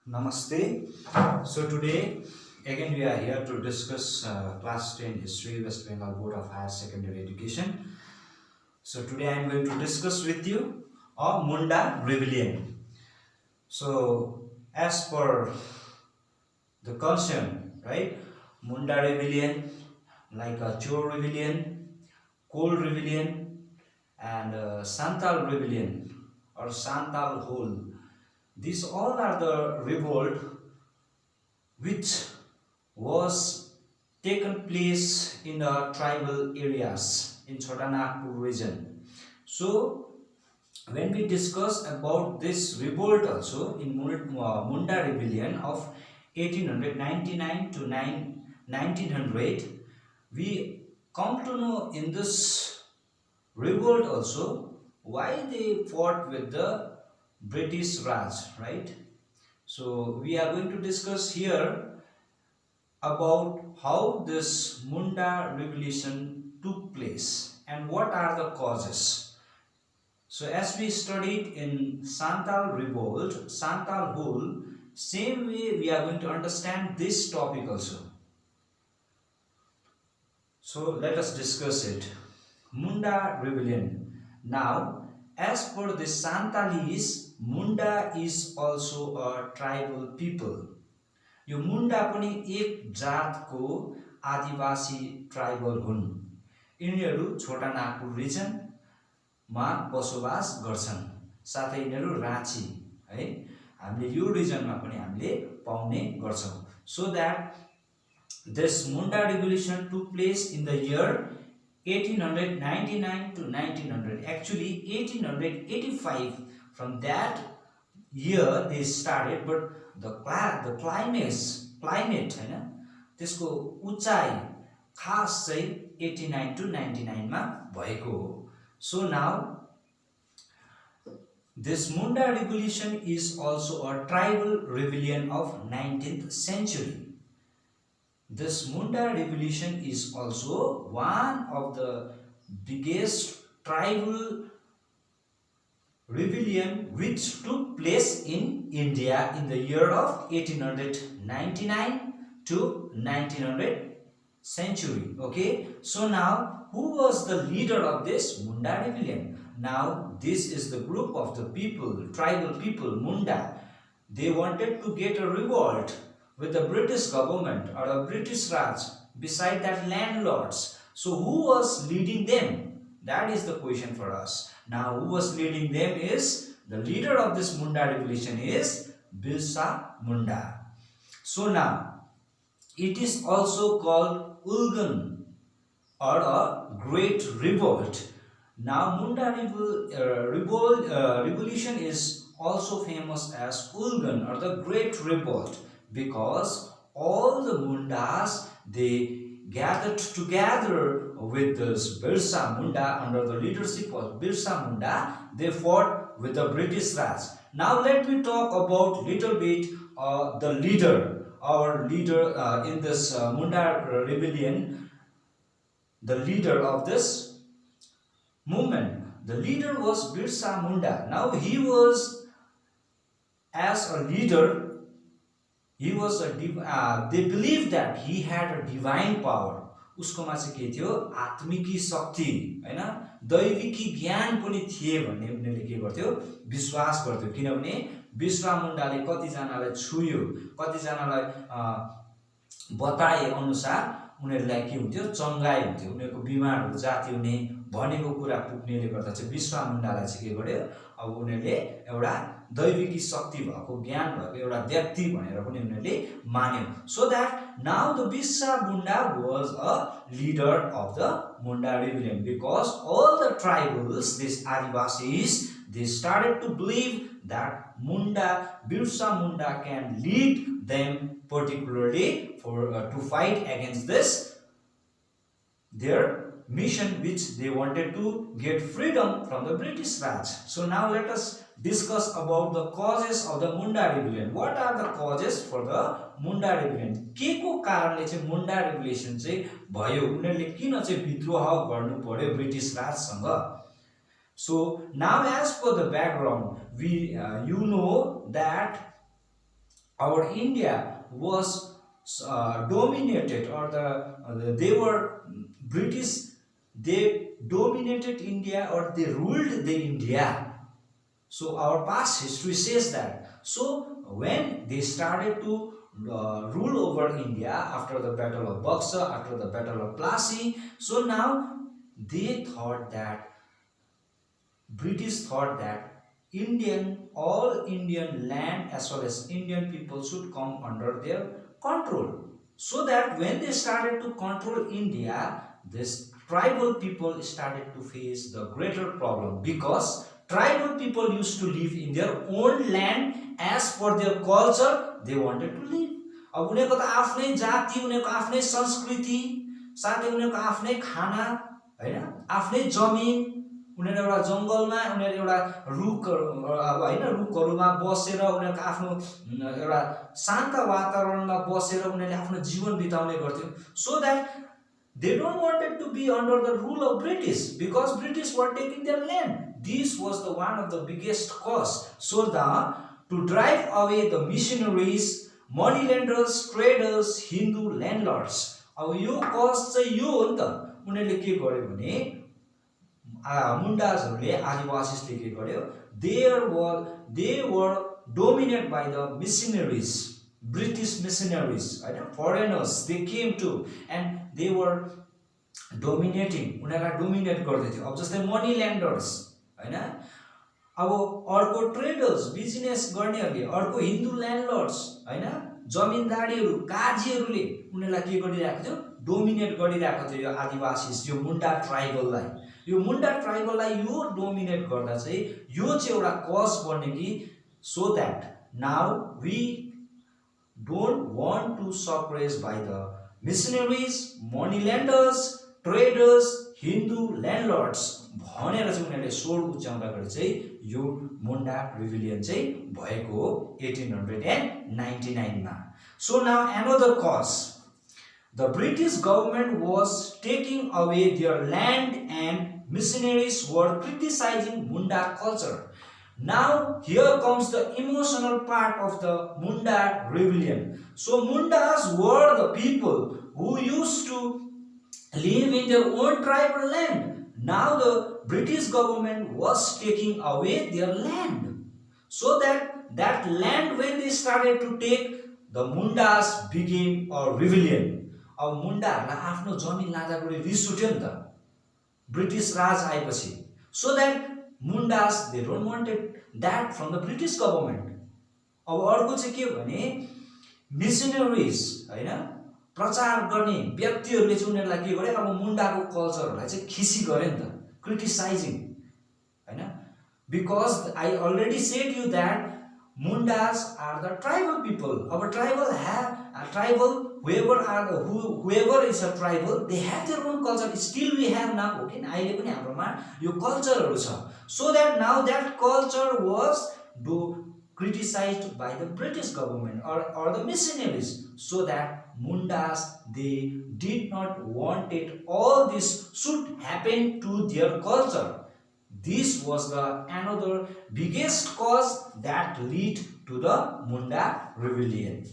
Namaste. So today again we are here to discuss class 10 history West Bengal Board of Higher Secondary Education. So today I am going to discuss with you Munda Rebellion. So as per the concern, right? Munda Rebellion, like a Chor Rebellion, Kol Rebellion, and Santal Rebellion or Santal Hole. These all are the revolt which was taken place in the tribal areas in Chotanagpur region. So when we discuss about this revolt also in Munda Rebellion of 1899 to 1900, we come to know in this revolt also why they fought with the British Raj, right? So we are going to discuss here about how this Munda Revolution took place and what are the causes. So as we studied in Santal Revolt, Santal Hul, same way we are going to understand this topic also. So let us discuss it. Munda Rebellion. Now, as per the Santalis, Munda is also a tribal people. यो मुन्डा पनि एक जातको आदिवासी tribal हुन्। यिनीहरू छोटा नागपुर रिजनमा बसोबास गर्छन्। साथै यिनीहरू राँची है हामीले यो रिजनमा पनि हामीले पाउने गर्छौं। So that this Munda Revolution took place in the year 1899 to 1900. Actually 1885, from that year they started, but the climate हैन त्यसको उचाइ खास चाहिँ 89 to 99 मा भएको हो। So now this Munda Revolution is also a tribal rebellion of 19th century. This Munda Revolution is also one of the biggest tribal rebellion which took place in India in the year of 1899 to 1900 century. Okay, so now who was the leader of this Munda Rebellion? Now this is the group of the people, tribal people, Munda. They wanted to get a revolt with the British government or a British Raj, beside that landlords. So who was leading them? That is the question for us. Now who was leading them is, the leader of this Munda Revolution is Birsa Munda. So now it is also called Ulgan or a Great Revolt. Now Munda Revolution is also famous as Ulgan or the Great Revolt, because all the Mundas, they gathered together with this Birsa Munda. Under the leadership of Birsa Munda, they fought with the British Raj. Now let me talk about little bit the leader, our leader in this Munda Rebellion, the leader of this movement. The leader was Birsa Munda. Now he was, as a leader, he was a they believed that he had a divine power. उसकोमा चाहिँ के थियो, आत्मिकी शक्ति हैन, दैविकी ज्ञान पनि थिए भन्ने उनीले के गर्थ्यो, विश्वास गर्थ्यो। किनभने बिर्सा मुण्डाले कति जनालाई छुयो, कति जनालाई बताए अनुसार उनीहरुलाई के हुन्थ्यो, चंगाई हुन्थ्यो, उनीहरुको बिमारहरु जाति हुने भनेको कुरा पुग्नेले गर्दा चाहिँ बिर्सा मुण्डालाई चाहिँ के गर्यो, अब उनीहरुले एउटा दैविकी शक्ति भएको, ज्ञान भएको एउटा व्यक्ति भनेर पनि उनीहरुले मान्यो। So that now the Birsa Munda was a leader of the Munda Rebellion, because all the tribals, these Adivasis, they started to believe that Birsa Munda can lead them, particularly for to fight against this their mission, which they wanted to get freedom from the British Raj. So now let us discuss about the causes of the Munda Rebellion. What are the causes for the Munda Rebellion? के को कारणले चाहिँ Munda Rebellion चाहिँ भयो, उनीहरुले किन चाहिँ विद्रोह गर्नु पर्यो British राजसँग? So now as per the background, we you know that our India was dominated, or they were British. They dominated India, or they ruled the India. So our past history says that. So when they started to rule over India after the Battle of Buxar, after the Battle of Plassey, so now they thought that, British thought that all Indian land as well as Indian people should come under their control. So that when they started to control India, this tribal people started to face the greater problem, because tribal people used to live in their own land as per their culture they wanted to live. अब उनीहरूको त आफ्नै जाति, उनीहरूको आफ्नै संस्कृति, साथै उनीहरूको आफ्नै खाना, हैन, आफ्नै जमिन, उनीहरू एउटा जङ्गलमा, उनीहरू एउटा रुखहरूमा बसेर उनीहरूको आफ्नो एउटा शान्त वातावरणमा बसेर उनीहरूले आफ्नो जीवन बिताउने गर्थ्यो. So that they don't wanted to be under the rule of British, because British were taking their land. This was the one of the biggest cause. So to drive away the missionaries, moneylenders, traders, Hindu landlords. अब यो कज चाहिँ यो हो नि त. उनीहरूले के गर्यो भने मुन्डाजहरूले, आदिवासीले के गर्यो, they were dominated by the missionaries, British missionaries, right? Foreigners, they came to, and they were dominating, उनीहरूलाई डोमिनेट गर्दै थियो. अब जस्तै मनी ल्यान्डर्स, हैन, अब अर्को ट्रेडर्स, बिजनेस गर्नेहरूले, अर्को हिन्दू ल्यान्डलर्ड्स, हैन, जमिनदारीहरू, काजीहरूले उनीहरूलाई के गरिरहेको थियो, डोमिनेट गरिरहेको थियो यो आदिवासीज, यो मुन्डा ट्राइबललाई. यो मुन्डा ट्राइबललाई यो डोमिनेट गर्दा चाहिँ यो चाहिँ एउटा कज बन्यो कि, so that now we don't want to suppress by the missionaries, moneylenders, traders, Hindu landlords भनेर चाहिँ उनीहरूले स्वर उच्चाउँदाखेरि चाहिँ यो मुन्डा रिभेलियन चाहिँ भएको हो 1899 मा. So now another cause, the British government was taking away their land and missionaries were criticizing Munda culture. Now here comes the emotional part of the Munda Rebellion. So Mundas were the people who used to live in their own tribal land. Now the British government was taking away their land. So that land, when they started to take, the Mundas became a rebellion. अब मुन्डाहरूलाई आफ्नो जमिन लाँदाखेरि रिस उठ्यो नि त British राज आएपछि. So that Mundas, they don't wanted that from the British government. अब अर्को चाहिँ के भने मिशनरीज, हैन, प्रचार गर्ने व्यक्तिहरूले चाहिँ उनीहरूलाई के गरे, अब मुन्डाको कल्चरहरूलाई चाहिँ खिसी गरे नि त, क्रिटिसाइजिङ, हैन, because I already said you that Mundas are the tribal people. Our tribal whoever is a tribal, they have their own culture. Still we have now, okay, अहिले पनि हाम्रोमा यो कल्चरहरू छ. So that now that culture was criticized by the British government or the missionaries. So that Mundas, they did not want it, all this should happen to their culture. This was the another biggest cause that lead to the Munda Rebellion.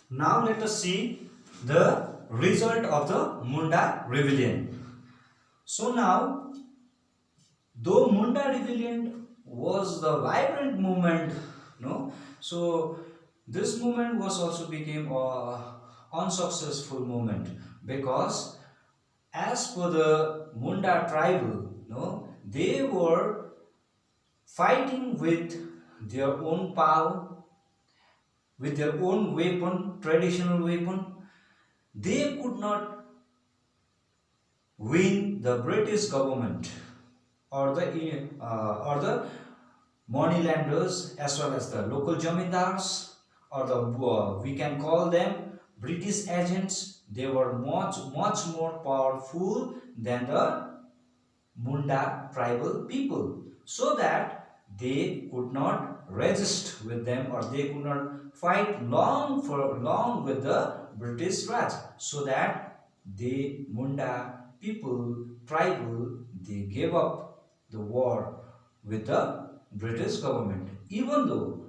Now let us see the result of the Munda Rebellion. So now, though Munda Rebellion was the vibrant movement, no, so this movement was also became a unsuccessful movement, because as per the Munda tribal, no, they were fighting with their own power, with their own weapon, traditional weapon. They could not win the British government or the moneylenders as well as the local jamindars, or the we can call them British agents. They were much more powerful than the Munda tribal people, so that they could not resist with them, or they could not fight long with the British Raj. So that the Munda people, tribal, they gave up the war with the British government. Even though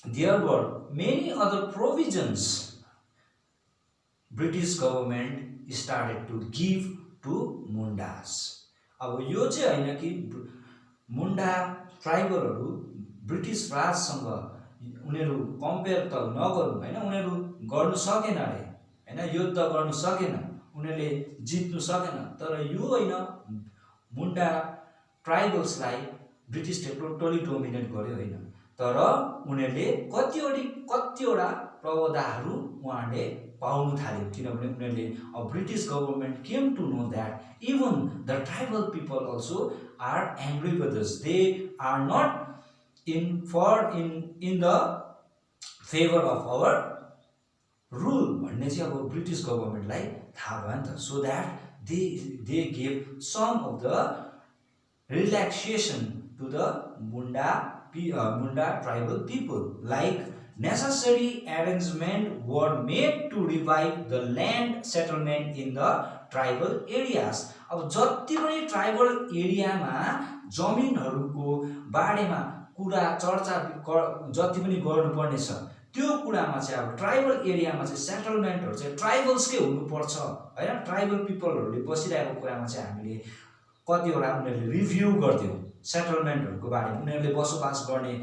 there were many other provisions, British government started to give to Mundas. अब यो चाहिँ हैन कि मुन्डा ट्राइबलहरु British राजसँग उनीहरु compare त नगर्नु हैन, उनीहरु गर्नु सकेन रे हैन, युद्ध गर्नु सकेन, उनीहरुले जित्नु सकेन। तर यो हैन, मुन्डा ट्राइबल्सलाई ब्रिटिसले टोटली डोमिनेट गर्यो हैन, तर उनीहरुले कतिवटा प्रवधाहरु उहाँले पाउनु थाल्यो, किनभने उनीहरुले British government came to know that even the tribal people also are angry with us. They are not in the favor of our rule भन्ने चाहिँ अब ब्रिटिश गभर्नमेन्टलाई थाहा भयो नि त। So that they gave some of the relaxation to the Munda tribal people, like necessary arrangement were made to revive the land settlement in the tribal areas. अब जति पनि ट्राइबल एरियामा जमिनहरुको बारेमा कुरा चर्चा जति पनि गर्नुपर्ने छ, त्यो कुरामा चाहिँ अब ट्राइबल एरियामा चाहिँ सेटलमेन्टहरु चाहिँ ट्राइबल्सकै हुनुपर्छ हैन। ट्राइबल पिपलहरुले बसिरहेको कुरामा चाहिँ हामीले कतिवटा उनीहरुले रिभ्यू गर्थ्यौं सेटलमेन्टहरुको बारेमा, उनीहरुले बसोबास गर्ने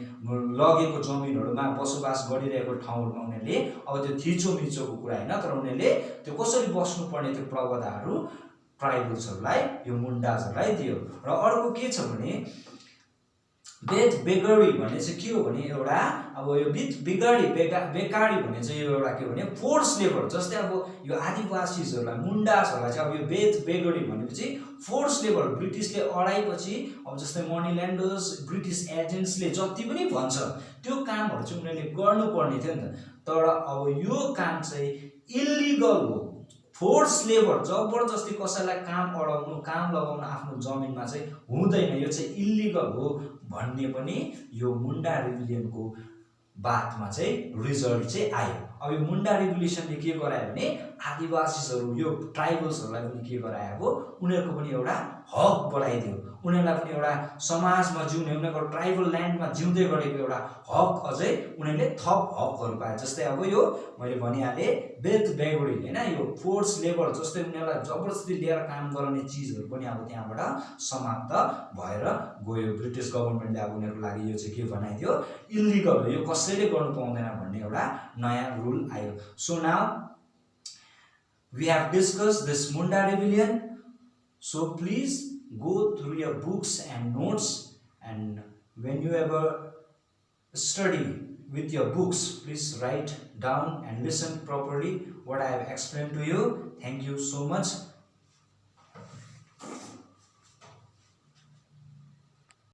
लगेको जमिनहरुमा बसोबास गरिरहेको ठाउँहरुमा उनीहरुले अब त्यो थिचोमिचोको कुरा हैन, तर उनीहरुले त्यो कसरी बस्नु पर्ने त्यो प्रवधाहरु ट्राइबल्सहरुलाई, यो मुन्डाजहरुलाई दियो। र अर्को के छ भने बेथ बेगरी भन्ने चाहिँ के हो भने एउटा अब यो बेकारी भन्ने चाहिँ यो एउटा के भने फोर्स लेबर। जस्तै अब यो आदिवासीहरुलाई मुन्डासहरुलाई चाहिँ अब यो बेथ बेगरी भनेपछि फोर्स लेबर ब्रिटिसले अडाएपछि अब जस्तै मनी ल्यान्डर्स, ब्रिटिस एजेन्ट्सले जति पनि भन्छ त्यो कामहरु चाहिँ उनीहरुले गर्नुपर्ने थियो नि त। तर अब यो काम चाहिँ इल्लिगल हो, फोर्स लेबर जबरजस्ती कसैलाई काम अडाउनु, काम लगाउनु आफ्नो जमिनमा चाहिँ हुँदैन, यो चाहिँ इल्लिगल हो भन्ने पनि यो मुन्डा रिभेलियनको बातमा चाहिँ रिजल्ट चाहिँ आयो। अब यो मुन्डा रिभोल्युसनले के गरायो भने आदिवासीहरु, यो ट्राइबल्सहरुलाई पनि के गरायो, उनीहरुको पनि एउटा हक बढाइदियो, उनीहरुलाई पनि एउटा समाजमा जिउने, उनीहरुको ट्राइबल ल्यान्डमा जिउँदै गरेको एउटा हक अझै उनीहरुले थप हकहरु पाए। जस्तै अब यो मैले भनिहाले बेथ बेगरी हैन, यो फोर्स लेबर जस्तै उनीहरुलाई जबरजस्ती लिएर काम गराउने चीजहरु पनि अब त्यहाँबाट समाप्त भएर गयो। ब्रिटिश गभर्नमेन्टले अब उनीहरुको लागि यो चाहिँ के बनाइदियो, इल्लिगल हो, यो कसैले गर्नु पाउँदैन भन्ने एउटा नयाँ रूल आयो। So now we have discussed this Munda Rebellion. So please go through your books and notes, and when you ever study with your books, please write down and listen properly what I have explained to you. Thank you so much.